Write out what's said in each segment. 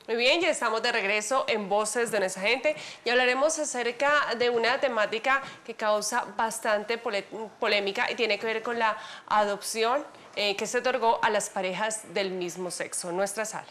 Muy bien, ya estamos de regreso en Voces de Nuestra Gente y hablaremos acerca de una temática que causa bastante polémica y tiene que ver con la adopción que se otorgó a las parejas del mismo sexo en nuestra sala.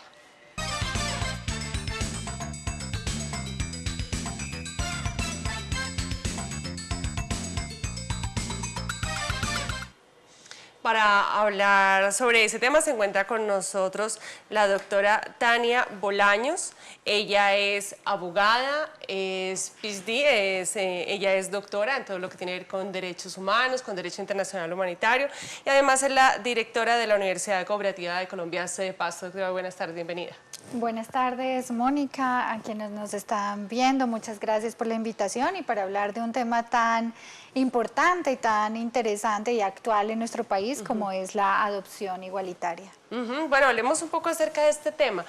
Para hablar sobre ese tema se encuentra con nosotros la doctora Tania Bolaños. Ella es abogada, es PhD, ella es doctora en todo lo que tiene que ver con derechos humanos, con derecho internacional humanitario y además es la directora de la Universidad Cooperativa de Colombia, sede Pasto. Doctora, buenas tardes, bienvenida. Buenas tardes, Mónica, a quienes nos están viendo, muchas gracias por la invitación y para hablar de un tema tan importante y tan interesante y actual en nuestro país como es la adopción igualitaria. Bueno, hablemos un poco acerca de este tema.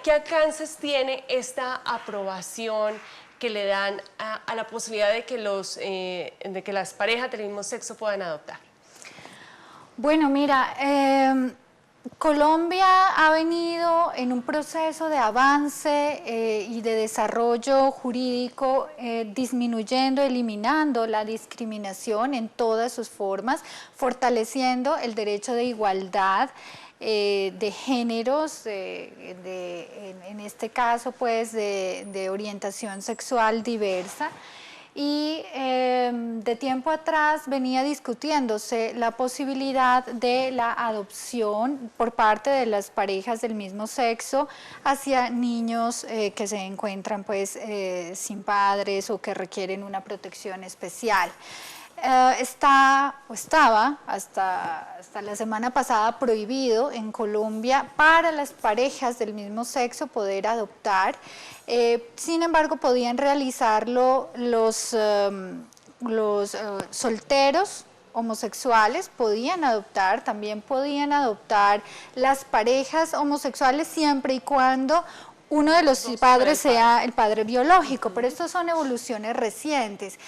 ¿Qué alcances tiene esta aprobación que le dan a la posibilidad de que las parejas del mismo sexo puedan adoptar? Bueno, mira, Colombia ha venido en un proceso de avance y de desarrollo jurídico disminuyendo, eliminando la discriminación en todas sus formas, fortaleciendo el derecho de igualdad de géneros, en este caso pues de orientación sexual diversa. Y de tiempo atrás venía discutiéndose la posibilidad de la adopción por parte de las parejas del mismo sexo hacia niños que se encuentran pues sin padres o que requieren una protección especial. Estaba hasta la semana pasada prohibido en Colombia para las parejas del mismo sexo poder adoptar. Sin embargo, podían realizarlo los solteros homosexuales, podían adoptar, también podían adoptar las parejas homosexuales siempre y cuando uno de los padres sea el padre biológico, pero estas son evoluciones recientes.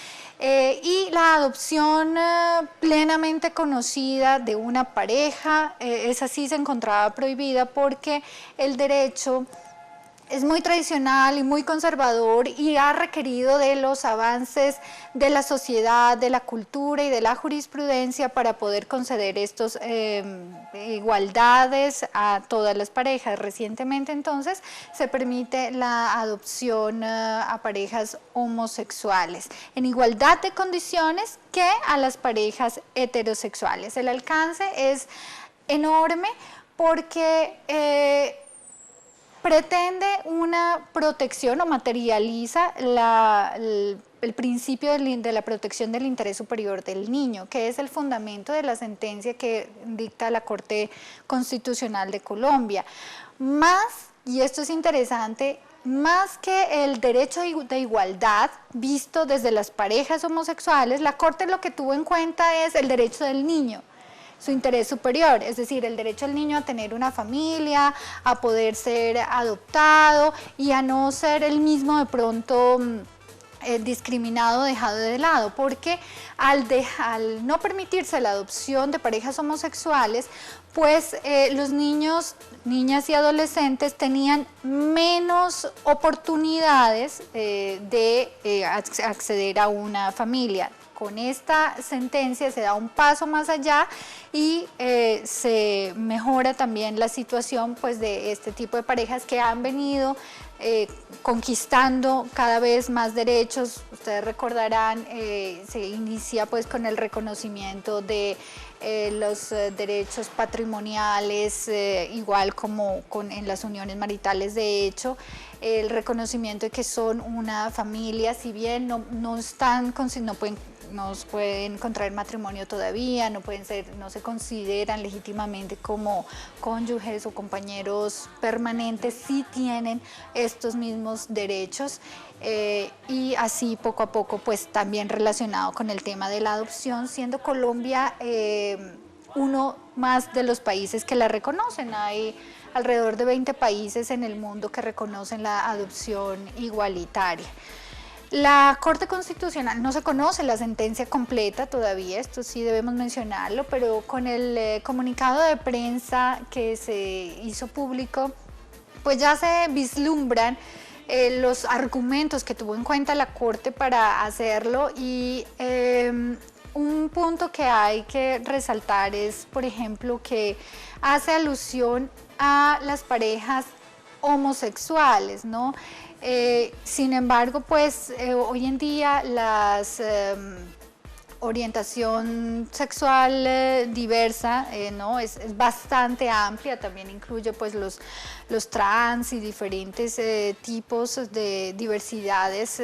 Y la adopción plenamente conocida de una pareja, esa sí se encontraba prohibida porque el derecho es muy tradicional y muy conservador y ha requerido de los avances de la sociedad, de la cultura y de la jurisprudencia para poder conceder estas igualdades a todas las parejas. Recientemente entonces se permite la adopción a parejas homosexuales en igualdad de condiciones que a las parejas heterosexuales. El alcance es enorme porque pretende una protección o materializa el principio de la protección del interés superior del niño, que es el fundamento de la sentencia que dicta la Corte Constitucional de Colombia. Más, y esto es interesante, más que el derecho de igualdad visto desde las parejas homosexuales, la Corte lo que tuvo en cuenta es el derecho del niño, su interés superior, es decir, el derecho del niño a tener una familia, a poder ser adoptado y a no ser el mismo de pronto discriminado, dejado de lado, porque al no permitirse la adopción de parejas homosexuales, pues los niños, niñas y adolescentes tenían menos oportunidades de acceder a una familia. Con esta sentencia se da un paso más allá y se mejora también la situación pues, de este tipo de parejas que han venido conquistando cada vez más derechos. Ustedes recordarán, se inicia pues, con el reconocimiento de los derechos patrimoniales, igual como en las uniones maritales de hecho, el reconocimiento de que son una familia, si bien no pueden contraer matrimonio todavía, no se consideran legítimamente como cónyuges o compañeros permanentes, sí tienen estos mismos derechos y así poco a poco pues también relacionado con el tema de la adopción, siendo Colombia uno más de los países que la reconocen. Hay alrededor de 20 países en el mundo que reconocen la adopción igualitaria. La Corte Constitucional, no se conoce la sentencia completa todavía, esto sí debemos mencionarlo, pero con el comunicado de prensa que se hizo público pues ya se vislumbran los argumentos que tuvo en cuenta la Corte para hacerlo y un punto que hay que resaltar es, por ejemplo, que hace alusión a las parejas homosexuales, ¿no? Sin embargo, pues hoy en día las orientación sexual diversa, ¿no? Es bastante amplia, también incluye pues los trans y diferentes tipos de diversidades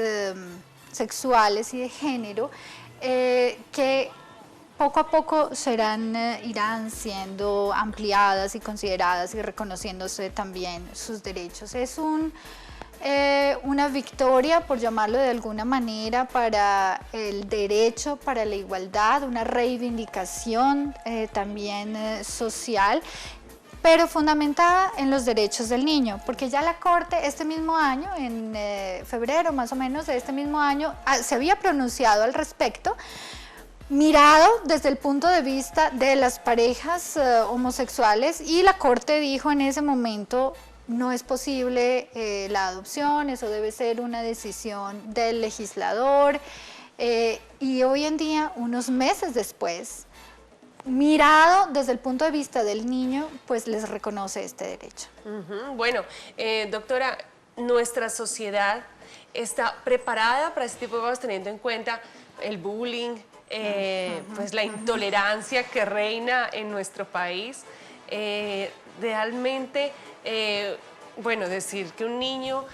sexuales y de género que poco a poco irán siendo ampliadas y consideradas y reconociéndose también sus derechos. Es una victoria, por llamarlo de alguna manera, para el derecho, para la igualdad, una reivindicación también social, pero fundamentada en los derechos del niño, porque ya la Corte este mismo año, en febrero más o menos de este mismo año, se había pronunciado al respecto, mirado desde el punto de vista de las parejas homosexuales, y la Corte dijo en ese momento: no es posible la adopción, eso debe ser una decisión del legislador, y hoy en día, unos meses después, mirado desde el punto de vista del niño, pues les reconoce este derecho. Bueno, doctora, ¿nuestra sociedad está preparada para este tipo de cosas, teniendo en cuenta el bullying, pues la intolerancia que reina en nuestro país? Realmente, bueno, decir que un niño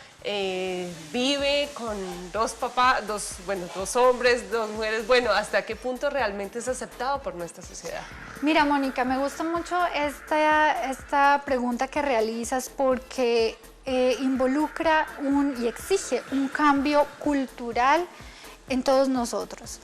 vive con dos papás, dos hombres, dos mujeres, bueno, ¿hasta qué punto realmente es aceptado por nuestra sociedad? Mira, Mónica, me gusta mucho esta pregunta que realizas porque involucra y exige un cambio cultural en todos nosotros.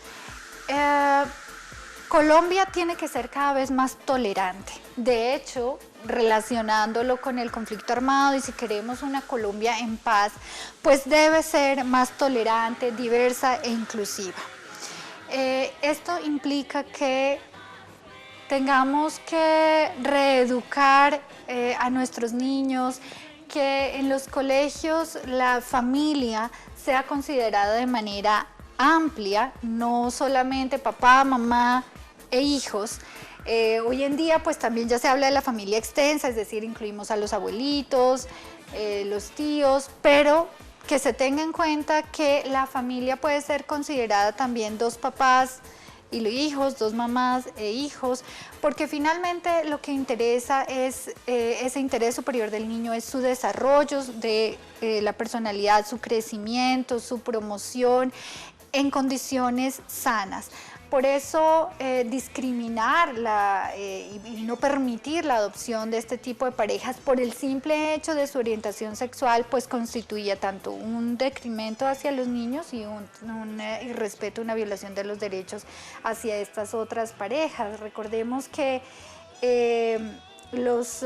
Colombia tiene que ser cada vez más tolerante. De hecho, relacionándolo con el conflicto armado, y si queremos una Colombia en paz, pues debe ser más tolerante, diversa e inclusiva. Esto implica que tengamos que reeducar a nuestros niños, que en los colegios la familia sea considerada de manera amplia, no solamente papá, mamá e hijos. Hoy en día pues también ya se habla de la familia extensa, es decir, incluimos a los abuelitos, los tíos, pero que se tenga en cuenta que la familia puede ser considerada también dos papás y los hijos, dos mamás e hijos, porque finalmente lo que interesa es ese interés superior del niño, es su desarrollo de la personalidad, su crecimiento, su promoción en condiciones sanas. Por eso discriminar y no permitir la adopción de este tipo de parejas por el simple hecho de su orientación sexual, pues constituía tanto un detrimento hacia los niños y un irrespeto, una violación de los derechos hacia estas otras parejas. Recordemos que los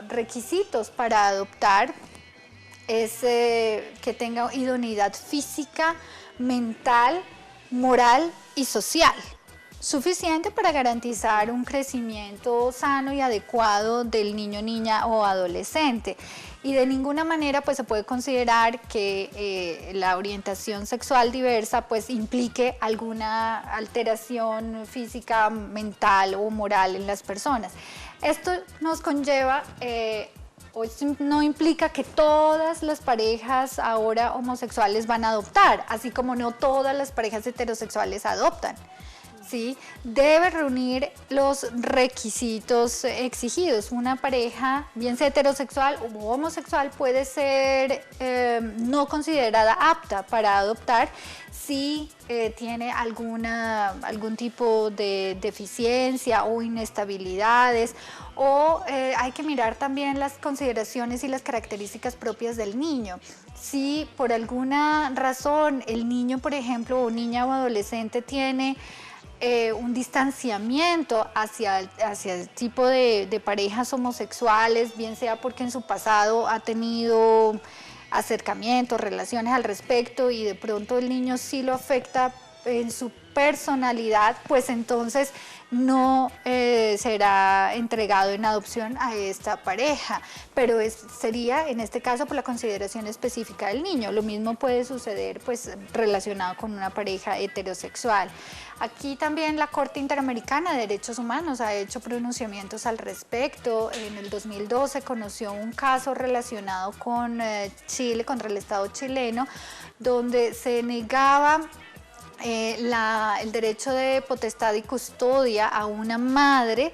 requisitos para adoptar es que tenga idoneidad física, mental, moral y social, suficiente para garantizar un crecimiento sano y adecuado del niño, niña o adolescente. Y de ninguna manera pues se puede considerar que la orientación sexual diversa pues implique alguna alteración física, mental o moral en las personas. Esto nos conlleva no implica que todas las parejas ahora homosexuales van a adoptar, así como no todas las parejas heterosexuales adoptan, ¿sí? Debe reunir los requisitos exigidos. Una pareja, bien sea heterosexual o homosexual, puede ser no considerada apta para adoptar si tiene algún tipo de deficiencia o inestabilidades, o hay que mirar también las consideraciones y las características propias del niño. Si por alguna razón el niño, por ejemplo, o niña o adolescente tiene un distanciamiento hacia el tipo de parejas homosexuales, bien sea porque en su pasado ha tenido acercamientos, relaciones al respecto, y de pronto el niño sí lo afecta en su personalidad, pues entonces no será entregado en adopción a esta pareja, pero sería en este caso por la consideración específica del niño. Lo mismo puede suceder pues relacionado con una pareja heterosexual. Aquí también la Corte Interamericana de Derechos Humanos ha hecho pronunciamientos al respecto. En el 2012 conoció un caso relacionado con Chile, contra el Estado chileno, donde se negaba el derecho de potestad y custodia a una madre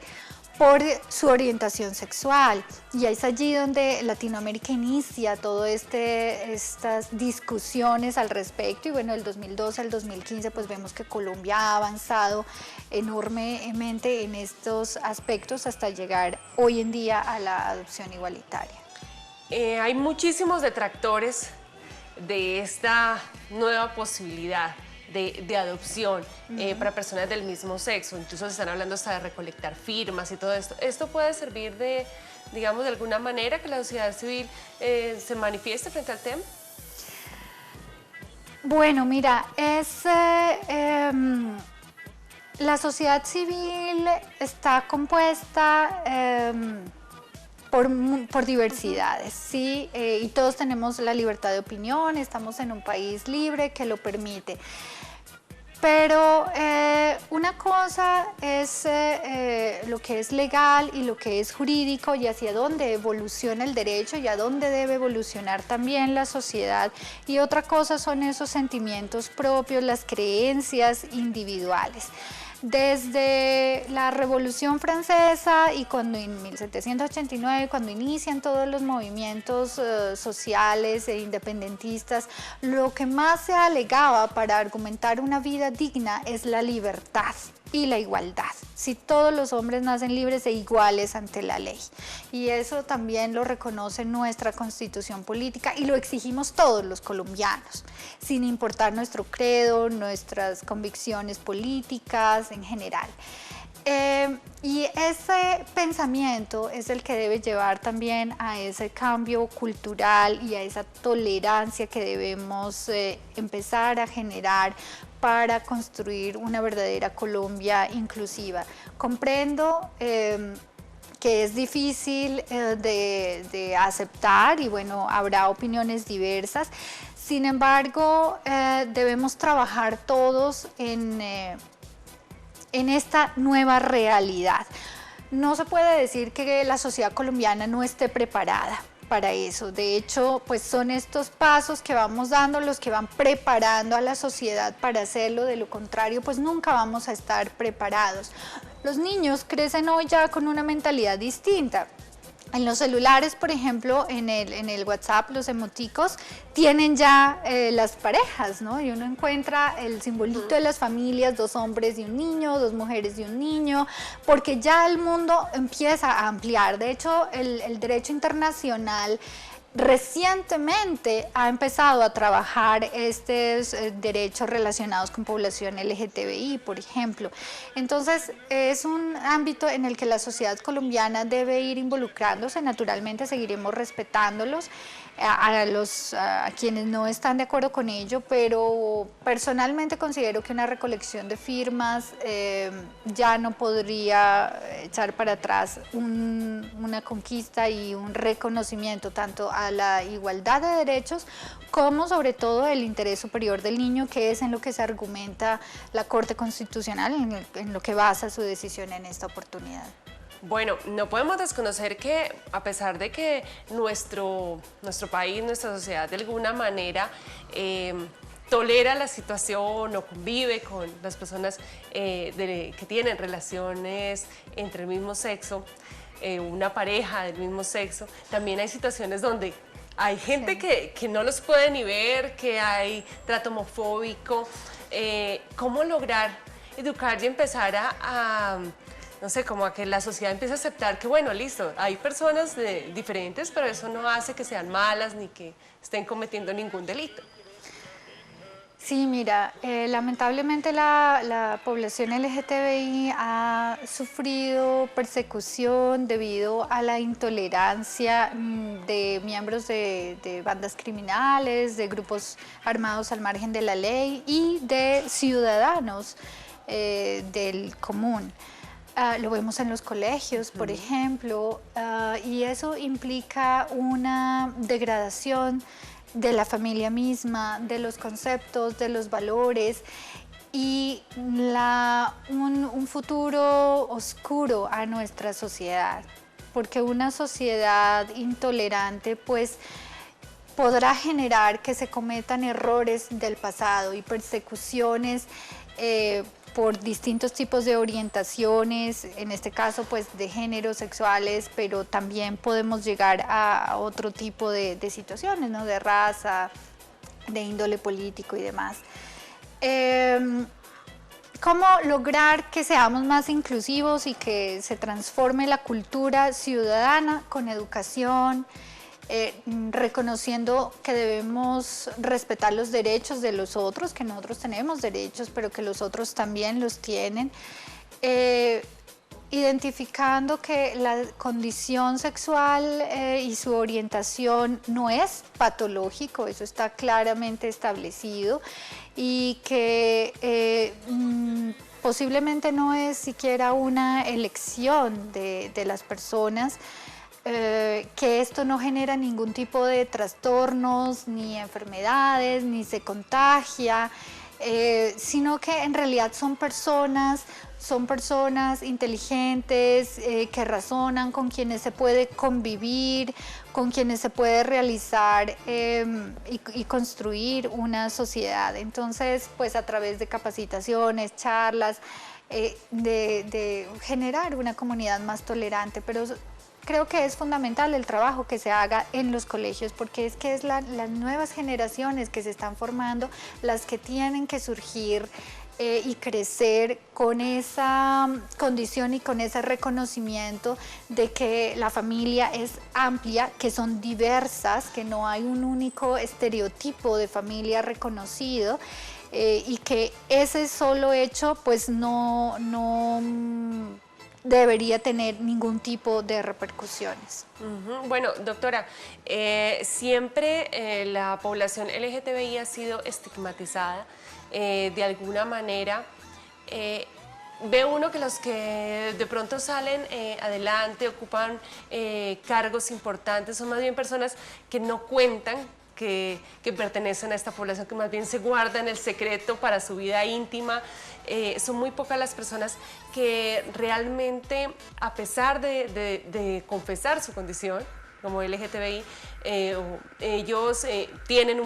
por su orientación sexual, y es allí donde Latinoamérica inicia todas estas discusiones al respecto. Y bueno, del 2012 al 2015 pues vemos que Colombia ha avanzado enormemente en estos aspectos hasta llegar hoy en día a la adopción igualitaria. Hay muchísimos detractores de esta nueva posibilidad de adopción para personas del mismo sexo. Incluso se están hablando hasta de recolectar firmas y todo esto. ¿Esto puede servir de, digamos, de alguna manera que la sociedad civil se manifieste frente al tema? Bueno, mira, la sociedad civil está compuesta por diversidades, ¿sí? Y todos tenemos la libertad de opinión, estamos en un país libre que lo permite. Pero una cosa es lo que es legal y lo que es jurídico, y hacia dónde evoluciona el derecho y a dónde debe evolucionar también la sociedad. Y otra cosa son esos sentimientos propios, las creencias individuales. Desde la Revolución Francesa y cuando en 1789, cuando inician todos los movimientos sociales e independentistas, lo que más se alegaba para argumentar una vida digna es la libertad y la igualdad. Si todos los hombres nacen libres e iguales ante la ley. Y eso también lo reconoce nuestra Constitución política y lo exigimos todos los colombianos, sin importar nuestro credo, nuestras convicciones políticas en general. Y ese pensamiento es el que debe llevar también a ese cambio cultural y a esa tolerancia que debemos empezar a generar para construir una verdadera Colombia inclusiva. Comprendo que es difícil de aceptar y bueno, habrá opiniones diversas. Sin embargo, debemos trabajar todos en esta nueva realidad. No se puede decir que la sociedad colombiana no esté preparada para eso. De hecho, pues son estos pasos que vamos dando los que van preparando a la sociedad para hacerlo. De lo contrario, pues nunca vamos a estar preparados. Los niños crecen hoy ya con una mentalidad distinta. En los celulares, por ejemplo, en el WhatsApp, los emoticos tienen ya las parejas, ¿no? Y uno encuentra el simbolito de las familias, 2 hombres y un niño, 2 mujeres y un niño, porque ya el mundo empieza a ampliar. De hecho, el derecho internacional recientemente ha empezado a trabajar estos derechos relacionados con población LGTBI, por ejemplo. Entonces, es un ámbito en el que la sociedad colombiana debe ir involucrándose. Naturalmente, seguiremos respetándolos a quienes no están de acuerdo con ello, pero personalmente considero que una recolección de firmas ya no podría echar para atrás una conquista y un reconocimiento tanto a la igualdad de derechos como sobre todo el interés superior del niño, que es en lo que se argumenta la Corte Constitucional, en lo que basa su decisión en esta oportunidad. Bueno, no podemos desconocer que a pesar de que nuestro país, nuestra sociedad de alguna manera tolera la situación o convive con las personas que tienen relaciones entre el mismo sexo, una pareja del mismo sexo, también hay situaciones donde hay gente que no los puede ni ver, que hay trato homofóbico. ¿Cómo lograr educar y empezar no sé, como a que la sociedad empiece a aceptar que, bueno, listo, hay personas diferentes, pero eso no hace que sean malas ni que estén cometiendo ningún delito? Sí, mira, lamentablemente la población LGTBI ha sufrido persecución debido a la intolerancia de miembros de bandas criminales, de grupos armados al margen de la ley y de ciudadanos del común. Lo vemos en los colegios, por ejemplo, y eso implica una degradación de la familia misma, de los conceptos, de los valores y un futuro oscuro a nuestra sociedad, porque una sociedad intolerante pues podrá generar que se cometan errores del pasado y persecuciones por distintos tipos de orientaciones, en este caso pues de géneros sexuales, pero también podemos llegar a otro tipo de situaciones, ¿no? De raza, de índole político y demás. ¿Cómo lograr que seamos más inclusivos y que se transforme la cultura ciudadana con educación? Reconociendo que debemos respetar los derechos de los otros, que nosotros tenemos derechos, pero que los otros también los tienen, identificando que la condición sexual y su orientación no es patológico, eso está claramente establecido, y que posiblemente no es siquiera una elección de las personas, que esto no genera ningún tipo de trastornos, ni enfermedades, ni se contagia, sino que en realidad son personas inteligentes, que razonan, con quienes se puede convivir, con quienes se puede realizar y construir una sociedad. Entonces, pues a través de capacitaciones, charlas, de generar una comunidad más tolerante, pero creo que es fundamental el trabajo que se haga en los colegios, porque es las nuevas generaciones que se están formando las que tienen que surgir y crecer con esa condición y con ese reconocimiento de que la familia es amplia, que son diversas, que no hay un único estereotipo de familia reconocido, y que ese solo hecho pues no debería tener ningún tipo de repercusiones. Bueno, doctora, siempre la población LGTBI ha sido estigmatizada de alguna manera. Ve uno que los que de pronto salen adelante, ocupan cargos importantes, son más bien personas que no cuentan, que pertenecen a esta población, que más bien se guardan el secreto para su vida íntima. Son muy pocas las personas que realmente, a pesar de confesar su condición como LGTBI, ellos tienen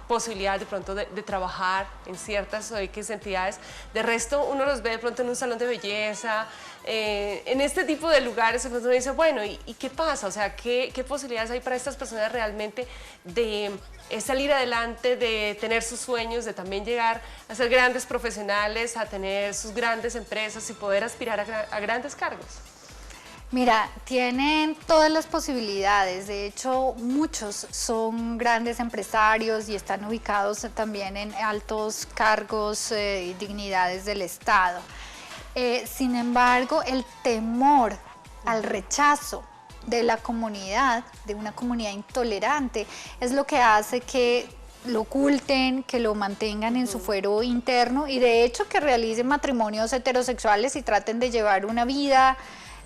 posibilidad de pronto de trabajar en ciertas entidades. De resto, uno los ve de pronto en un salón de belleza, en este tipo de lugares. Entonces uno dice, bueno, ¿y qué pasa? O sea, ¿qué posibilidades hay para estas personas realmente de salir adelante, de tener sus sueños, de también llegar a ser grandes profesionales, a tener sus grandes empresas y poder aspirar a grandes cargos? Mira, tienen todas las posibilidades. De hecho, muchos son grandes empresarios y están ubicados también en altos cargos y dignidades del Estado. Sin embargo, el temor al rechazo de la comunidad, de una comunidad intolerante, es lo que hace que lo oculten, que lo mantengan en su fuero interno y de hecho que realicen matrimonios heterosexuales y traten de llevar una vida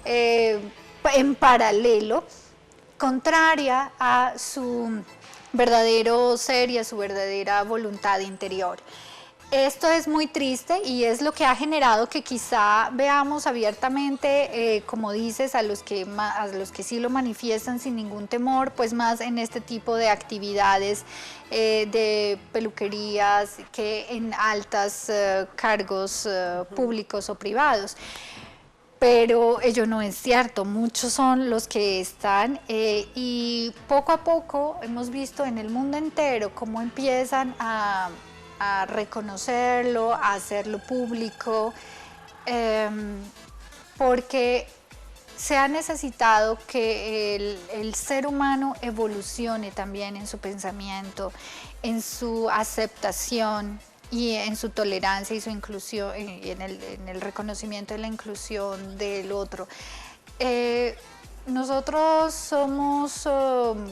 en paralelo, contraria a su verdadero ser y a su verdadera voluntad interior. Esto es muy triste y es lo que ha generado que quizá veamos abiertamente, como dices, a los que sí lo manifiestan sin ningún temor, pues más en este tipo de actividades de peluquerías que en altos cargos públicos o privados. Pero ello no es cierto, muchos son los que están y poco a poco hemos visto en el mundo entero cómo empiezan a reconocerlo, a hacerlo público, porque se ha necesitado que el ser humano evolucione también en su pensamiento, en su aceptación y en su tolerancia y su inclusión, y en el reconocimiento de la inclusión del otro. Nosotros somos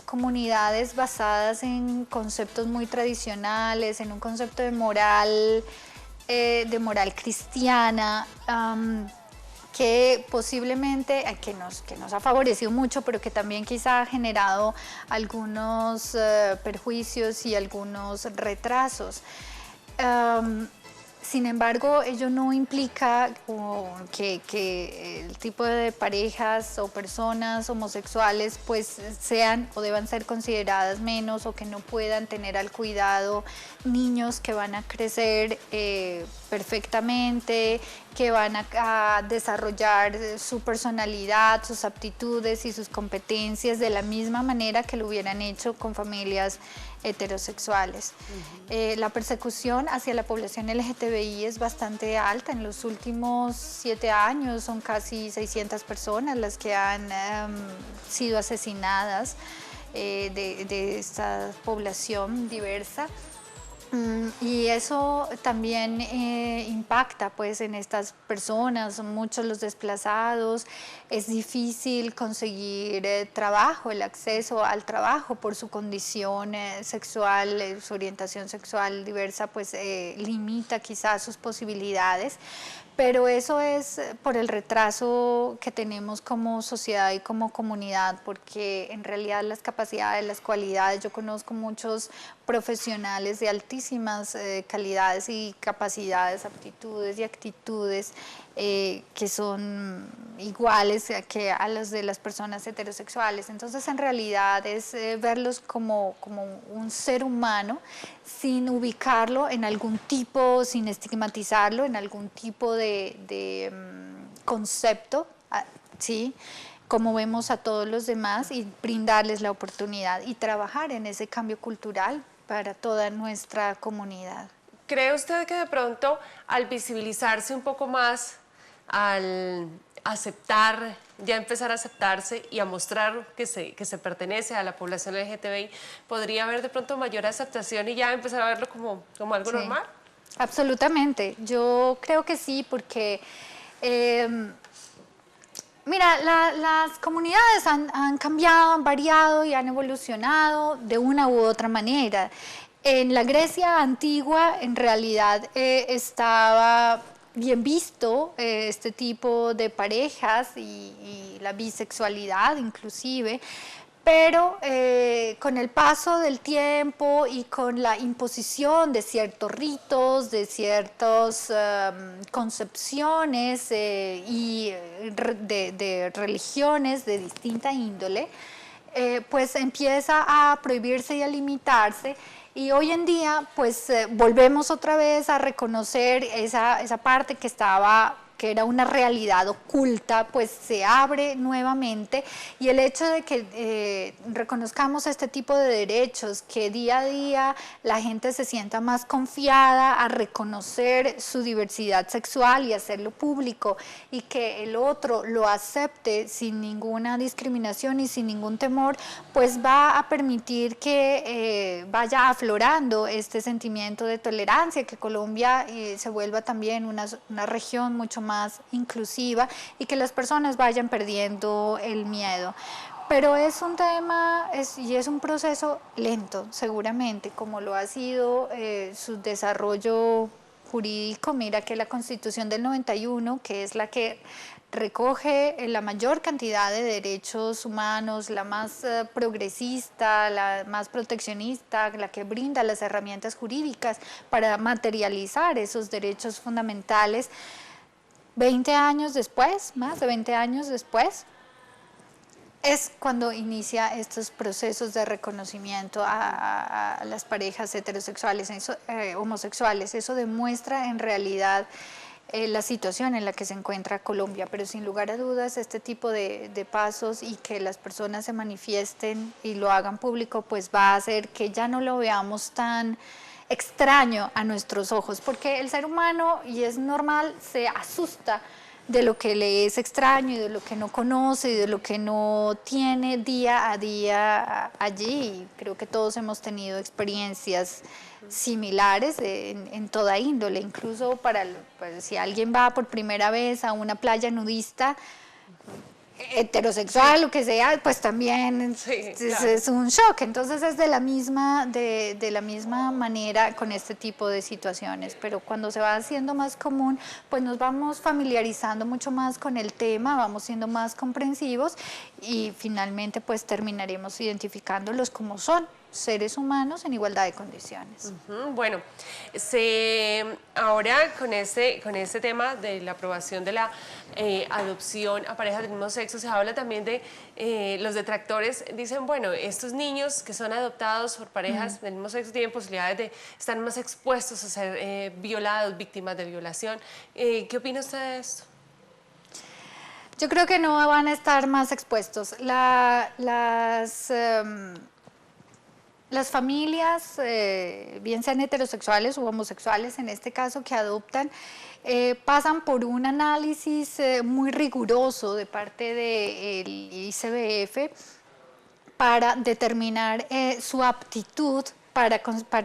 comunidades basadas en conceptos muy tradicionales, en un concepto de moral cristiana, que posiblemente, que nos ha favorecido mucho, pero que también quizá ha generado algunos perjuicios y algunos retrasos. Sin embargo, ello no implica que el tipo de parejas o personas homosexuales pues sean o deban ser consideradas menos, o que no puedan tener al cuidado niños que van a crecer perfectamente, que van a desarrollar su personalidad, sus aptitudes y sus competencias de la misma manera que lo hubieran hecho con familias heterosexuales. La persecución hacia la población LGTBI es bastante alta. En los últimos 7 años son casi 600 personas las que han sido asesinadas de esta población diversa. Y eso también impacta pues en estas personas, son muchos los desplazados, es difícil conseguir trabajo, el acceso al trabajo por su condición sexual, su orientación sexual diversa pues limita quizás sus posibilidades. Pero eso es por el retraso que tenemos como sociedad y como comunidad, porque en realidad las capacidades, las cualidades, yo conozco muchos profesionales de altísimas calidades y capacidades, aptitudes y actitudes que son iguales que a los de las personas heterosexuales. Entonces, en realidad es verlos como un ser humano sin ubicarlo en algún tipo, sin estigmatizarlo en algún tipo de concepto, ¿sí? Como vemos a todos los demás, y brindarles la oportunidad y trabajar en ese cambio cultural para toda nuestra comunidad. ¿Cree usted que de pronto al visibilizarse un poco más, al aceptar, ya empezar a aceptarse y a mostrar que se pertenece a la población LGTBI, podría haber de pronto mayor aceptación y ya empezar a verlo como algo normal? Absolutamente, yo creo que sí, porque mira, las comunidades han cambiado, han variado y han evolucionado de una u otra manera. En la Grecia antigua, en realidad, estaba bien visto este tipo de parejas y la bisexualidad inclusive, pero con el paso del tiempo y con la imposición de ciertos ritos, de ciertas concepciones y de religiones de distinta índole, pues empieza a prohibirse y a limitarse. Y hoy en día, pues volvemos otra vez a reconocer esa parte que era una realidad oculta, pues se abre nuevamente, y el hecho de que reconozcamos este tipo de derechos, que día a día la gente se sienta más confiada a reconocer su diversidad sexual y hacerlo público, y que el otro lo acepte sin ninguna discriminación y sin ningún temor, pues va a permitir que vaya aflorando este sentimiento de tolerancia, que Colombia se vuelva también una región mucho más inclusiva y que las personas vayan perdiendo el miedo. Pero es un tema y es un proceso lento, seguramente, como lo ha sido su desarrollo jurídico. Mira que la Constitución del 91, que es la que recoge la mayor cantidad de derechos humanos, la más progresista, la más proteccionista, la que brinda las herramientas jurídicas para materializar esos derechos fundamentales, 20 años después, más de 20 años después, es cuando inicia estos procesos de reconocimiento a las parejas heterosexuales, homosexuales. Eso demuestra en realidad la situación en la que se encuentra Colombia, pero sin lugar a dudas este tipo de pasos y que las personas se manifiesten y lo hagan público, pues va a hacer que ya no lo veamos tan extraño a nuestros ojos, porque el ser humano, y es normal, se asusta de lo que le es extraño y de lo que no conoce y de lo que no tiene día a día allí. Creo que todos hemos tenido experiencias similares en toda índole, incluso pues, si alguien va por primera vez a una playa nudista, heterosexual, lo que sea, pues también es un shock. Entonces es de la misma manera con este tipo de situaciones, pero cuando se va haciendo más común, pues nos vamos familiarizando mucho más con el tema, vamos siendo más comprensivos y finalmente pues terminaremos identificándolos como son seres humanos en igualdad de condiciones. Bueno, ahora con este tema de la aprobación de la adopción a parejas del mismo sexo, se habla también de los detractores, dicen, bueno, estos niños que son adoptados por parejas del mismo sexo tienen posibilidades de estar más expuestos a ser violados, víctimas de violación. ¿Qué opina usted de esto? Yo creo que no van a estar más expuestos. Las familias, bien sean heterosexuales u homosexuales, en este caso, que adoptan, pasan por un análisis muy riguroso de parte del ICBF para determinar su aptitud para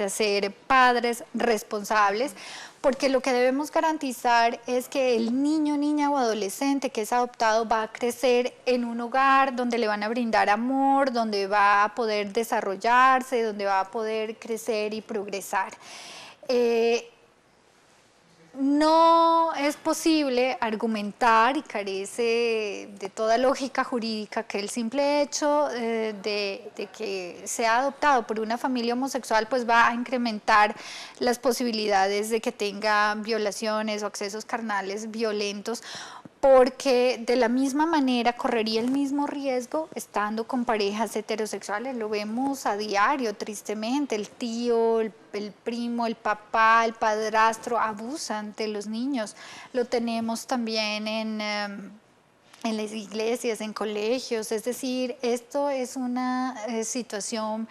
ser padres responsables, porque lo que debemos garantizar es que el niño, niña o adolescente que es adoptado va a crecer en un hogar donde le van a brindar amor, donde va a poder desarrollarse, donde va a poder crecer y progresar. No es posible argumentar, y carece de toda lógica jurídica, que el simple hecho de que sea adoptado por una familia homosexual pues va a incrementar las posibilidades de que tenga violaciones o accesos carnales violentos, porque de la misma manera correría el mismo riesgo estando con parejas heterosexuales. Lo vemos a diario, tristemente, el tío, el primo, el papá, el padrastro abusan de los niños. Lo tenemos también en las iglesias, en colegios, es decir, esto es una situación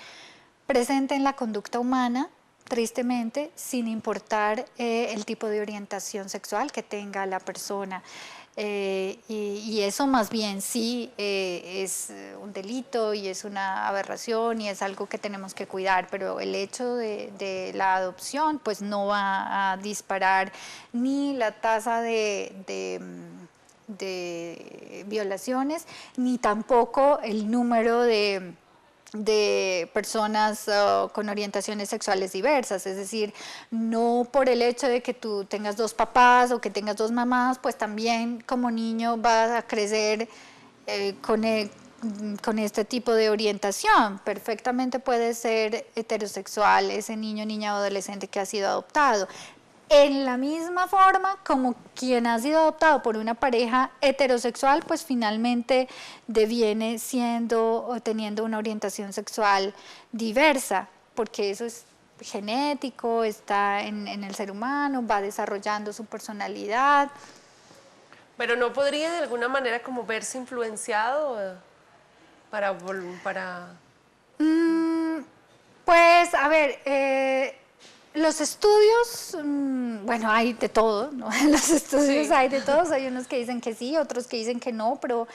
presente en la conducta humana, tristemente, sin importar el tipo de orientación sexual que tenga la persona. Y eso más bien sí es un delito y es una aberración y es algo que tenemos que cuidar, pero el hecho de la adopción pues no va a disparar ni la tasa de violaciones, ni tampoco el número de personas con orientaciones sexuales diversas, es decir, no por el hecho de que tú tengas dos papás o que tengas dos mamás, pues también como niño vas a crecer con este tipo de orientación. Perfectamente puede ser heterosexual ese niño, niña o adolescente que ha sido adoptado. En la misma forma como quien ha sido adoptado por una pareja heterosexual, pues finalmente deviene siendo o teniendo una orientación sexual diversa, porque eso es genético, está en el ser humano, va desarrollando su personalidad. Pero no podría de alguna manera como verse influenciado para... Pues, a ver... los estudios, bueno, hay de todo, ¿no? En los estudios sí hay de todos, hay unos que dicen que sí, otros que dicen que no, pero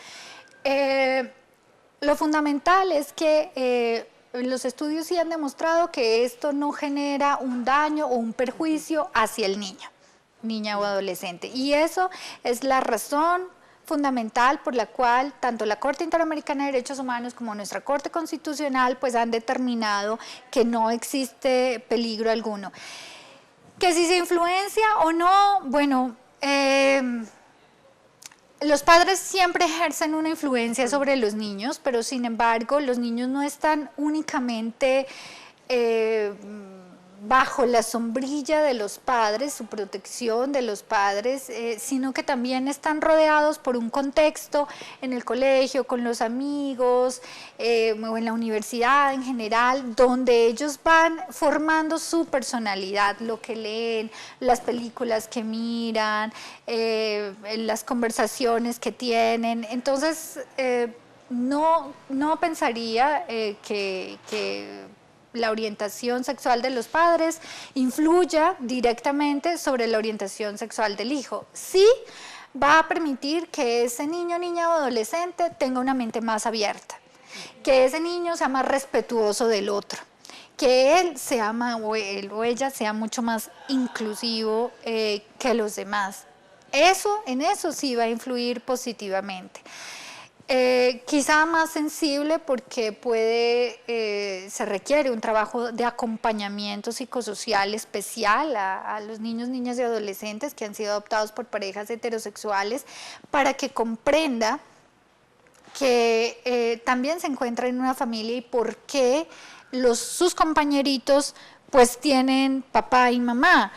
lo fundamental es que los estudios sí han demostrado que esto no genera un daño o un perjuicio hacia el niño, niña o adolescente. Y eso es la razón fundamental por la cual tanto la Corte Interamericana de Derechos Humanos como nuestra Corte Constitucional pues han determinado que no existe peligro alguno. Que si se influencia o no, bueno, los padres siempre ejercen una influencia sobre los niños, pero sin embargo los niños no están únicamente bajo la sombrilla de los padres, su protección de los padres, sino que también están rodeados por un contexto en el colegio, con los amigos, o en la universidad en general, donde ellos van formando su personalidad, lo que leen, las películas que miran, las conversaciones que tienen. Entonces, no pensaría que la orientación sexual de los padres influya directamente sobre la orientación sexual del hijo. Sí, va a permitir que ese niño, niña o adolescente tenga una mente más abierta, que ese niño sea más respetuoso del otro, que él sea o él o ella sea mucho más inclusivo que los demás. En eso sí va a influir positivamente. Quizá más sensible porque se requiere un trabajo de acompañamiento psicosocial especial a los niños, niñas y adolescentes que han sido adoptados por parejas heterosexuales para que comprenda que también se encuentra en una familia y por qué sus compañeritos pues tienen papá y mamá.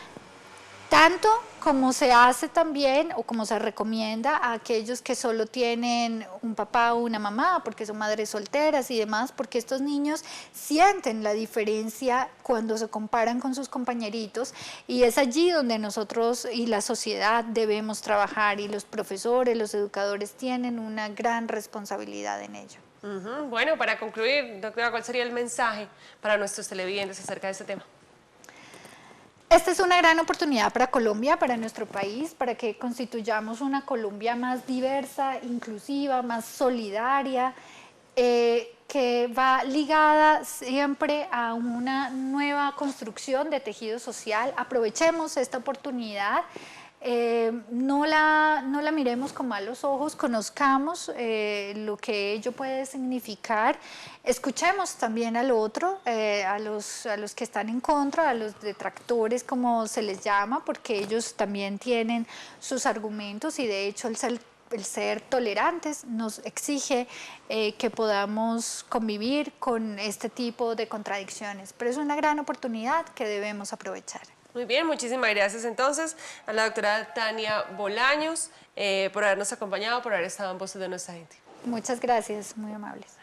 Tanto como se hace también o como se recomienda a aquellos que solo tienen un papá o una mamá porque son madres solteras y demás, porque estos niños sienten la diferencia cuando se comparan con sus compañeritos y es allí donde nosotros y la sociedad debemos trabajar y los profesores, los educadores tienen una gran responsabilidad en ello. Bueno, para concluir, doctora, ¿cuál sería el mensaje para nuestros televidentes acerca de este tema? Esta es una gran oportunidad para Colombia, para nuestro país, para que constituyamos una Colombia más diversa, inclusiva, más solidaria, que va ligada siempre a una nueva construcción de tejido social. Aprovechemos esta oportunidad. No la miremos con malos ojos, conozcamos lo que ello puede significar, escuchemos también al otro, a los que están en contra, a los detractores como se les llama, porque ellos también tienen sus argumentos y de hecho el ser tolerantes nos exige que podamos convivir con este tipo de contradicciones, pero es una gran oportunidad que debemos aprovechar. Muy bien, muchísimas gracias entonces a la doctora Tania Bolaños por habernos acompañado, por haber estado en Voces de Nuestra Gente. Muchas gracias, muy amables.